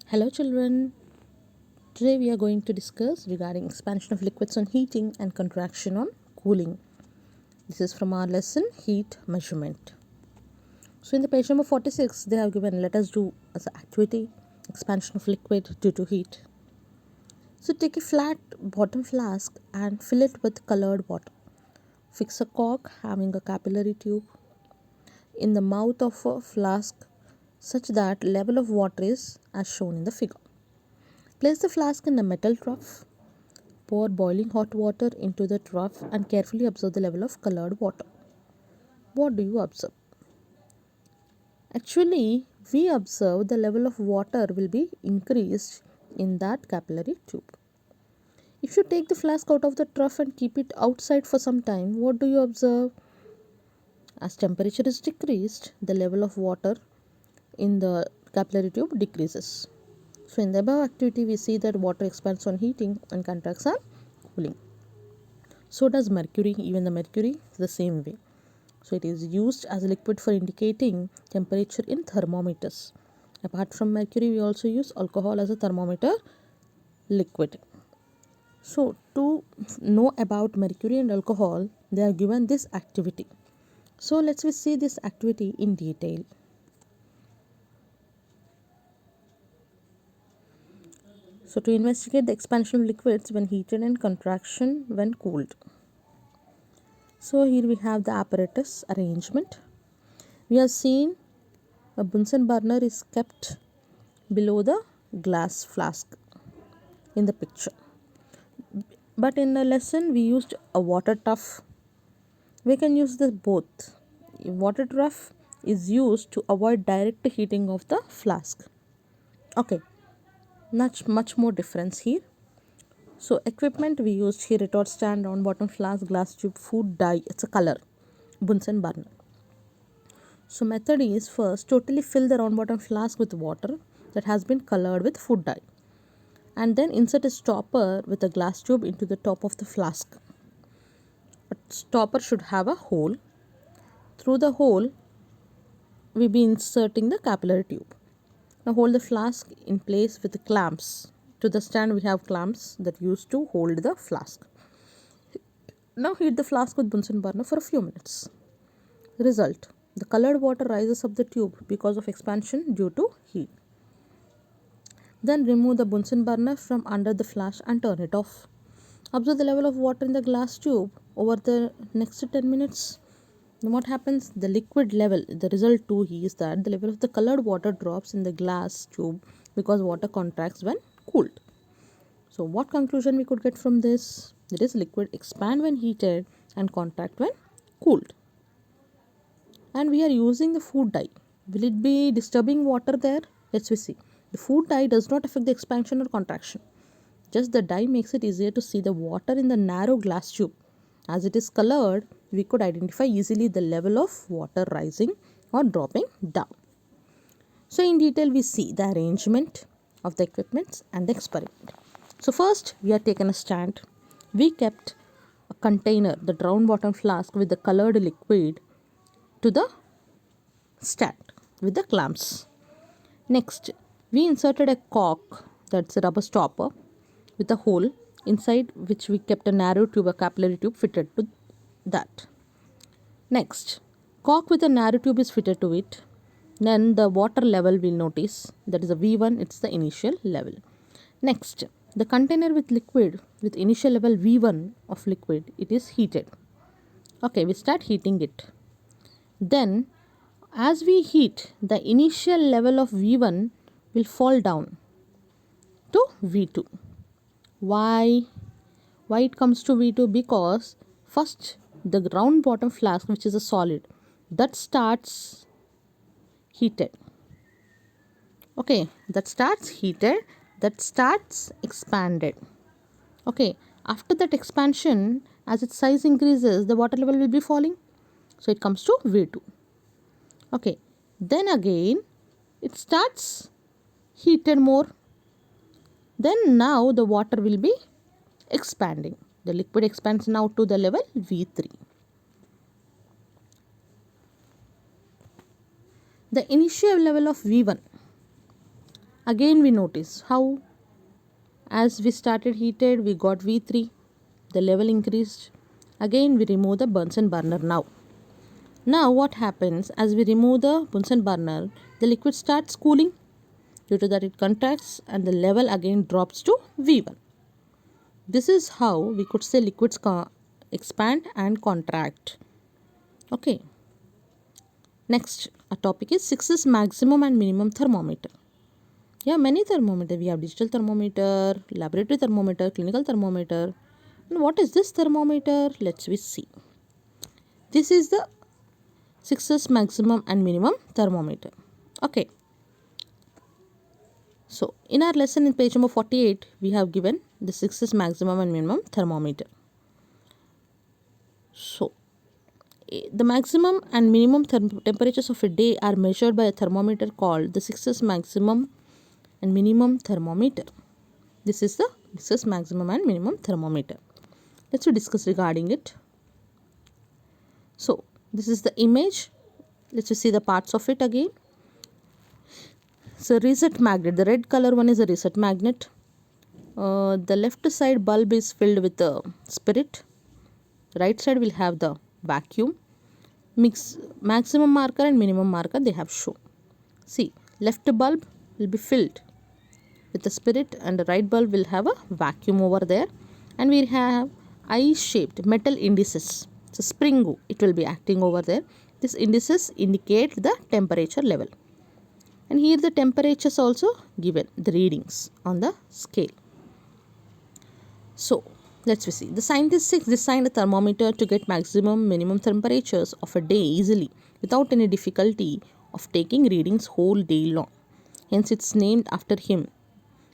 Hello children, today we are going to discuss regarding expansion of liquids on heating and contraction on cooling. This is from our lesson heat measurement. So in the page number 46 they have given let us do as an activity expansion of liquid due to heat. So take a flat bottom flask and fill it with colored water. Fix a cork having a capillary tube in the mouth of a flask such that level of water is as shown in the figure. Place the flask in a metal trough. Pour boiling hot water into the trough and carefully observe the level of colored water. What do you observe? Actually, we observe the level of water will be increased in that capillary tube. If you take the flask out of the trough and keep it outside for some time, what do you observe? As temperature is decreased, the level of water in the capillary tube decreases. So in the above activity, we see that water expands on heating and contracts on cooling. So does mercury, even the mercury is the same way. So it is used as a liquid for indicating temperature in thermometers. Apart from mercury, we also use alcohol as a thermometer liquid. So to know about mercury and alcohol, they are given this activity. So let's see this activity in detail. So to investigate the expansion of liquids when heated and contraction when cooled. So here we have the apparatus arrangement. We have seen a Bunsen burner is kept below the glass flask in the picture. But in the lesson we used a water trough. We can use this both. Water trough is used to avoid direct heating of the flask. Okay, much more difference here. So equipment we used here retort stand, round bottom flask, glass tube, food dye. It's a color. Bunsen burner. So method is first totally fill the round bottom flask with water that has been colored with food dye, and then insert a stopper with a glass tube into the top of the flask. A stopper should have a hole. Through the hole we be inserting the capillary tube. Now hold the flask in place with the clamps. To the stand we have clamps that used to hold the flask. Now heat the flask with Bunsen burner for a few minutes. Result: the colored water rises up the tube because of expansion due to heat. Then remove the Bunsen burner from under the flask and turn it off. Observe the level of water in the glass tube over the next 10 minutes. Then what happens? The liquid level, the result too is that the level of the colored water drops in the glass tube because water contracts when cooled. So what conclusion we could get from this? That is, liquid expand when heated and contract when cooled. And we are using the food dye. Will it be disturbing water there? Let's see. The food dye does not affect the expansion or contraction. Just the dye makes it easier to see the water in the narrow glass tube. As it is colored, we could identify easily the level of water rising or dropping down. So in detail we see the arrangement of the equipments and the experiment. So first we are taken a stand. We kept a container, the round bottom flask with the colored liquid to the stand with the clamps. Next, we inserted a cork, that's a rubber stopper, with a hole inside which we kept a narrow tube, a capillary tube fitted to that. Next, cork with a narrow tube is fitted to it. Then the water level we'll notice, that is a V1, it's the initial level. Next, the container with liquid with initial level V1 of liquid, it is heated. Okay, we start heating it. Then as we heat, the initial level of V1 will fall down to V2. Why it comes to V2? Because first the round bottom flask, which is a solid, that starts heated. Okay, that starts heated, that starts expanded. Okay, after that expansion, as its size increases, the water level will be falling. So it comes to V2. Okay, then again it starts heated more. Then now the water will be expanding. The liquid expands now to the level V3. The initial level of V1 Again we notice how as we started heated we got V3, the level increased. Again we remove the Bunsen burner now. Now what happens, as we remove the Bunsen burner, the liquid starts cooling. Due to that it contracts and the level again drops to V1. This is how we could say liquids expand and contract. Okay. Next, our topic is 6's maximum and minimum thermometer. Yeah, many thermometers. We have digital thermometer, laboratory thermometer, clinical thermometer. And what is this thermometer? Let's we see. This is the 6's maximum and minimum thermometer. Okay. So, in our lesson in page number 48, we have given the 6's maximum and minimum thermometer. So, the maximum and minimum temperatures of a day are measured by a thermometer called the 6's maximum and minimum thermometer. This is the 6's maximum and minimum thermometer. Let's discuss regarding it. So, this is the image. Let's see the parts of it again. So, reset magnet. The red color one is a reset magnet. The left side bulb is filled with the spirit. Right side will have the vacuum. Maximum marker and minimum marker they have shown. See, left bulb will be filled with the spirit and the right bulb will have a vacuum over there. And we have eye-shaped metal indices. So, spring, it will be acting over there. These indices indicate the temperature level. And here the temperatures also given, the readings on the scale. So, let's see. The scientists designed a thermometer to get maximum minimum temperatures of a day easily without any difficulty of taking readings whole day long. Hence it's named after him.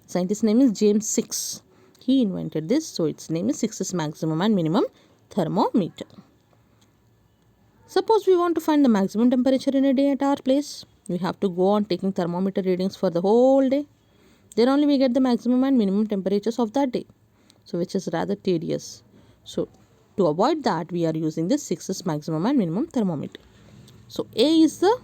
Scientist's name is James 6. He invented this, so its name is 6's maximum and minimum thermometer. Suppose we want to find the maximum temperature in a day at our place. We have to go on taking thermometer readings for the whole day. Then only we get the maximum and minimum temperatures of that day. So which is rather tedious. So to avoid that, we are using this 6's maximum and minimum thermometer. So A is the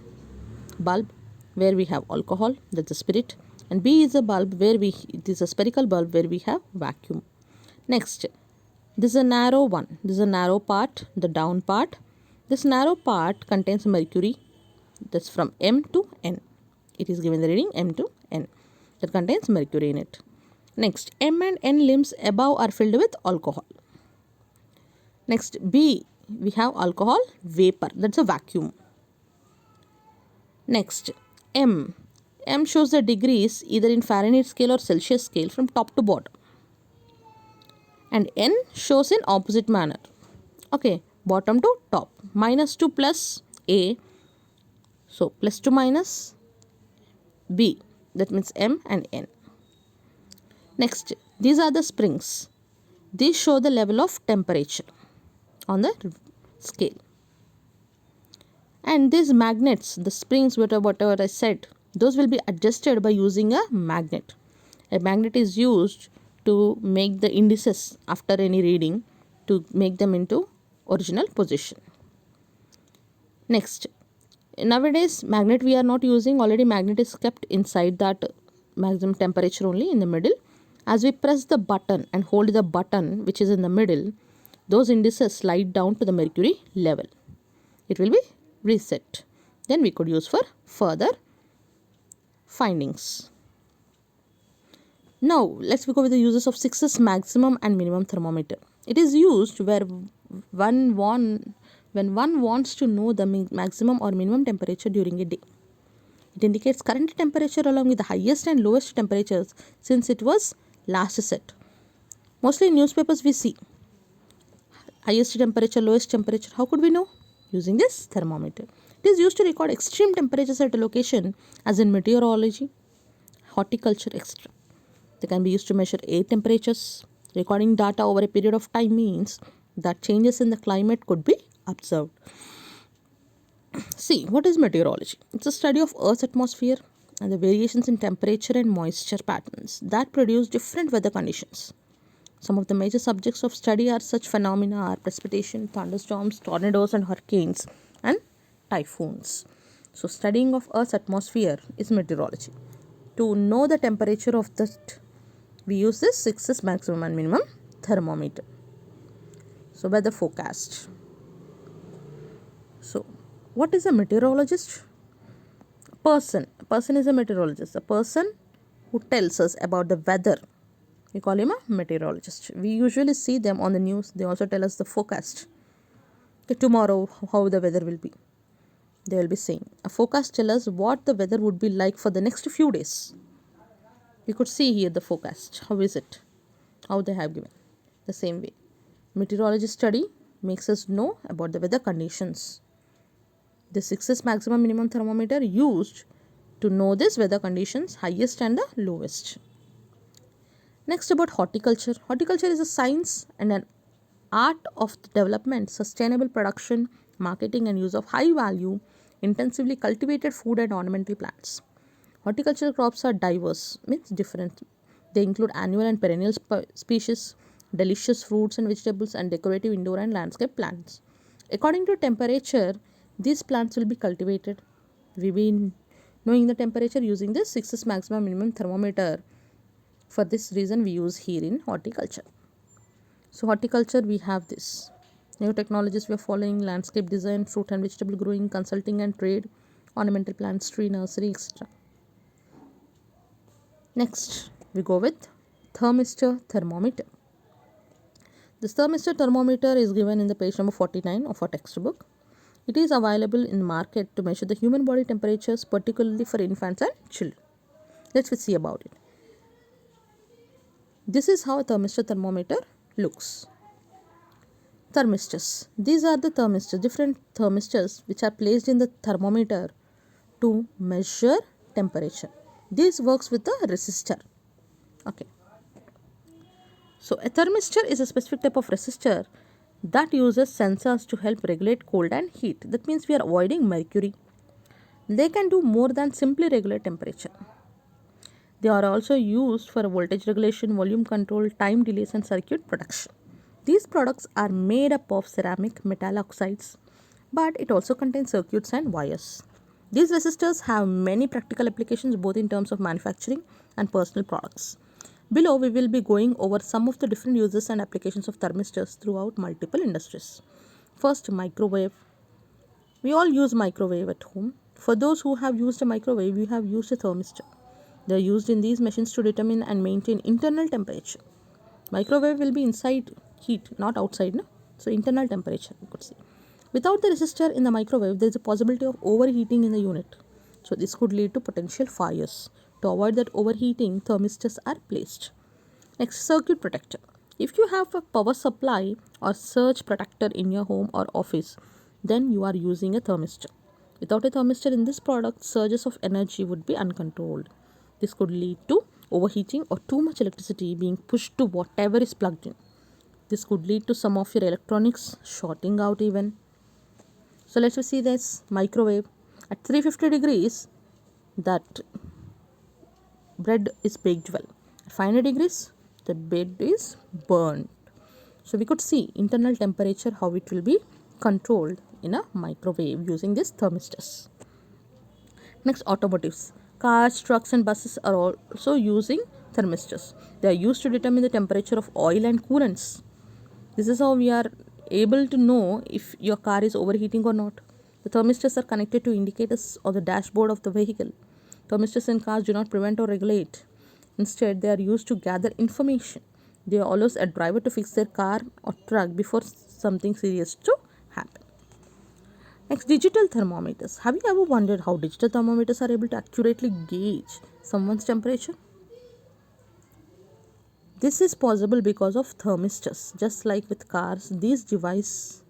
bulb where we have alcohol, that's the spirit, and B is a bulb where it is a spherical bulb where we have vacuum. Next, this is a narrow one. This is a narrow part, the down part. This narrow part contains mercury. That's from M to N. It is given the reading M to N. That contains mercury in it. Next, M and N limbs above are filled with alcohol. Next, B, we have alcohol vapor. That's a vacuum. Next, M. M shows the degrees either in Fahrenheit scale or Celsius scale from top to bottom. And N shows in opposite manner. Okay, bottom to top. Minus to plus A. So, plus to minus B. That means M and N. Next, these are the springs. These show the level of temperature on the scale. And these magnets, the springs, whatever I said, those will be adjusted by using a magnet. A magnet is used to make the indices after any reading to make them into original position. Next, nowadays magnet we are not using. Already magnet is kept inside that maximum temperature only in the middle. As we press the button and hold the button which is in the middle, those indices slide down to the mercury level. It will be reset. Then we could use for further findings. Now let's go with the uses of 6's maximum and minimum thermometer. It is used where when one wants to know the maximum or minimum temperature during a day. It indicates current temperature along with the highest and lowest temperatures since it was last set. Mostly in newspapers we see highest temperature, lowest temperature. How could we know? Using this thermometer. It is used to record extreme temperatures at a location as in meteorology, horticulture, etc. They can be used to measure air temperatures. Recording data over a period of time means that changes in the climate could be observed. See, what is meteorology? It's a study of Earth's atmosphere and the variations in temperature and moisture patterns that produce different weather conditions. Some of the major subjects of study are such phenomena are precipitation, thunderstorms, tornadoes and hurricanes and typhoons. So studying of Earth's atmosphere is meteorology. to know the temperature of the we use this 6S maximum and minimum thermometer. So weather forecast. So what is a meteorologist? A person is a meteorologist, a person who tells us about the weather. We call him a meteorologist. We usually see them on the news. They also tell us the forecast. Okay, tomorrow how the weather will be. They will be saying. A forecast tells us what the weather would be like for the next few days. We could see here the forecast. How is it? How they have given. The same way. Meteorologist study makes us know about the weather conditions. The 6S maximum minimum thermometer used to know this weather conditions, highest and the lowest. Next, about horticulture. Horticulture is a science and an art of the development, sustainable production, marketing and use of high value, intensively cultivated food and ornamental plants. Horticultural crops are diverse, means different. They include annual and perennial species, delicious fruits and vegetables, and decorative indoor and landscape plants. According to temperature, these plants will be cultivated. We've been knowing the temperature using this 6S maximum minimum thermometer. For this reason, we use here in horticulture. So horticulture, we have this. New technologies we are following: landscape design, fruit and vegetable growing, consulting and trade, ornamental plants, tree nursery, etc. Next, we go with Thermistor Thermometer. This Thermistor Thermometer is given in the page number 49 of our textbook. It is available in the market to measure the human body temperatures, particularly for infants and children. Let's see about it. This is how a thermistor thermometer looks. Thermistors. These are the thermistors, different thermistors which are placed in the thermometer to measure temperature. This works with a resistor. Okay. So a thermistor is a specific type of resistor that uses sensors to help regulate cold and heat. That means we are avoiding mercury. They can do more than simply regulate temperature. They are also used for voltage regulation, volume control, time delays and circuit protection. These products are made up of ceramic metal oxides, but it also contains circuits and wires. These resistors have many practical applications both in terms of manufacturing and personal products. Below, we will be going over some of the different uses and applications of thermistors throughout multiple industries. First, microwave. We all use microwave at home. For those who have used a microwave, we have used a thermistor. They are used in these machines to determine and maintain internal temperature. Microwave will be inside heat, not outside. No? So internal temperature, you could say. Without the resistor in the microwave, there is a possibility of overheating in the unit. So this could lead to potential fires. To avoid that overheating, thermistors are placed. Next, circuit protector. If you have a power supply or surge protector in your home or office, then you are using a thermistor. Without a thermistor in this product, surges of energy would be uncontrolled. This could lead to overheating or too much electricity being pushed to whatever is plugged in. This could lead to some of your electronics shorting out even. So let's see this microwave. At 350 degrees, that bread is baked well. At 500 degrees, the bread is burned. So we could see internal temperature, how it will be controlled in a microwave using these thermistors. Next, automotives. Cars, trucks and buses are also using thermistors. They are used to determine the temperature of oil and coolants. This is how we are able to know if your car is overheating or not. The thermistors are connected to indicators on the dashboard of the vehicle. Thermistors in cars do not prevent or regulate. Instead, they are used to gather information. They allow a driver to fix their car or truck before something serious to happen. Next, digital thermometers. Have you ever wondered how digital thermometers are able to accurately gauge someone's temperature? This is possible because of thermistors. Just like with cars, these devices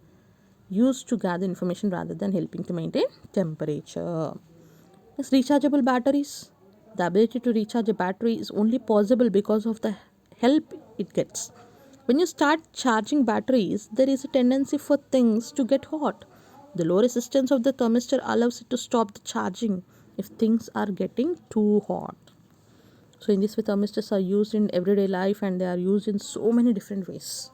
used to gather information rather than helping to maintain temperature. Next, rechargeable batteries. The ability to recharge a battery is only possible because of the help it gets. When you start charging batteries, there is a tendency for things to get hot. The low resistance of the thermistor allows it to stop the charging if things are getting too hot. So in this way, thermistors are used in everyday life and they are used in so many different ways.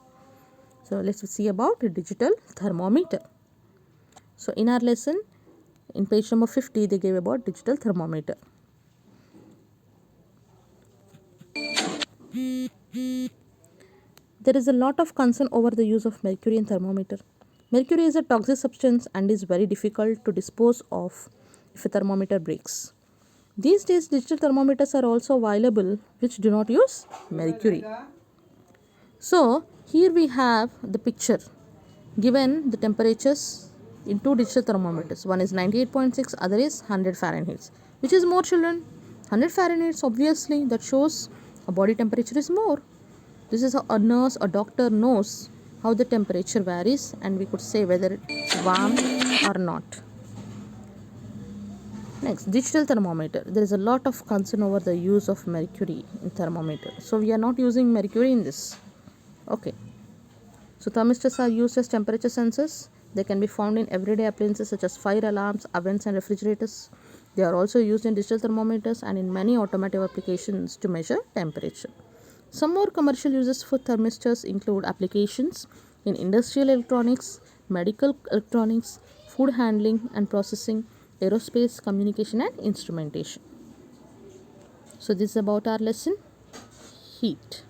So let's see about a digital thermometer. So in our lesson, in page number 50, they gave about digital thermometer. There is a lot of concern over the use of mercury in thermometer. Mercury is a toxic substance and is very difficult to dispose of if a thermometer breaks. These days, digital thermometers are also available which do not use mercury. So, here we have the picture given the temperatures in two digital thermometers. One is 98.6, other is 100 Fahrenheit. Which is more, children? 100 Fahrenheit, obviously, that shows a body temperature is more. This is how a nurse or doctor knows how the temperature varies, and we could say whether it's warm or not. Next, digital thermometer. There is a lot of concern over the use of mercury in thermometer. So we are not using mercury in this. Okay. So thermistors are used as temperature sensors. They can be found in everyday appliances such as fire alarms, ovens and refrigerators. They are also used in digital thermometers and in many automotive applications to measure temperature. Some more commercial uses for thermistors include applications in industrial electronics, medical electronics, food handling and processing, aerospace, communication and instrumentation. So this is about our lesson, heat.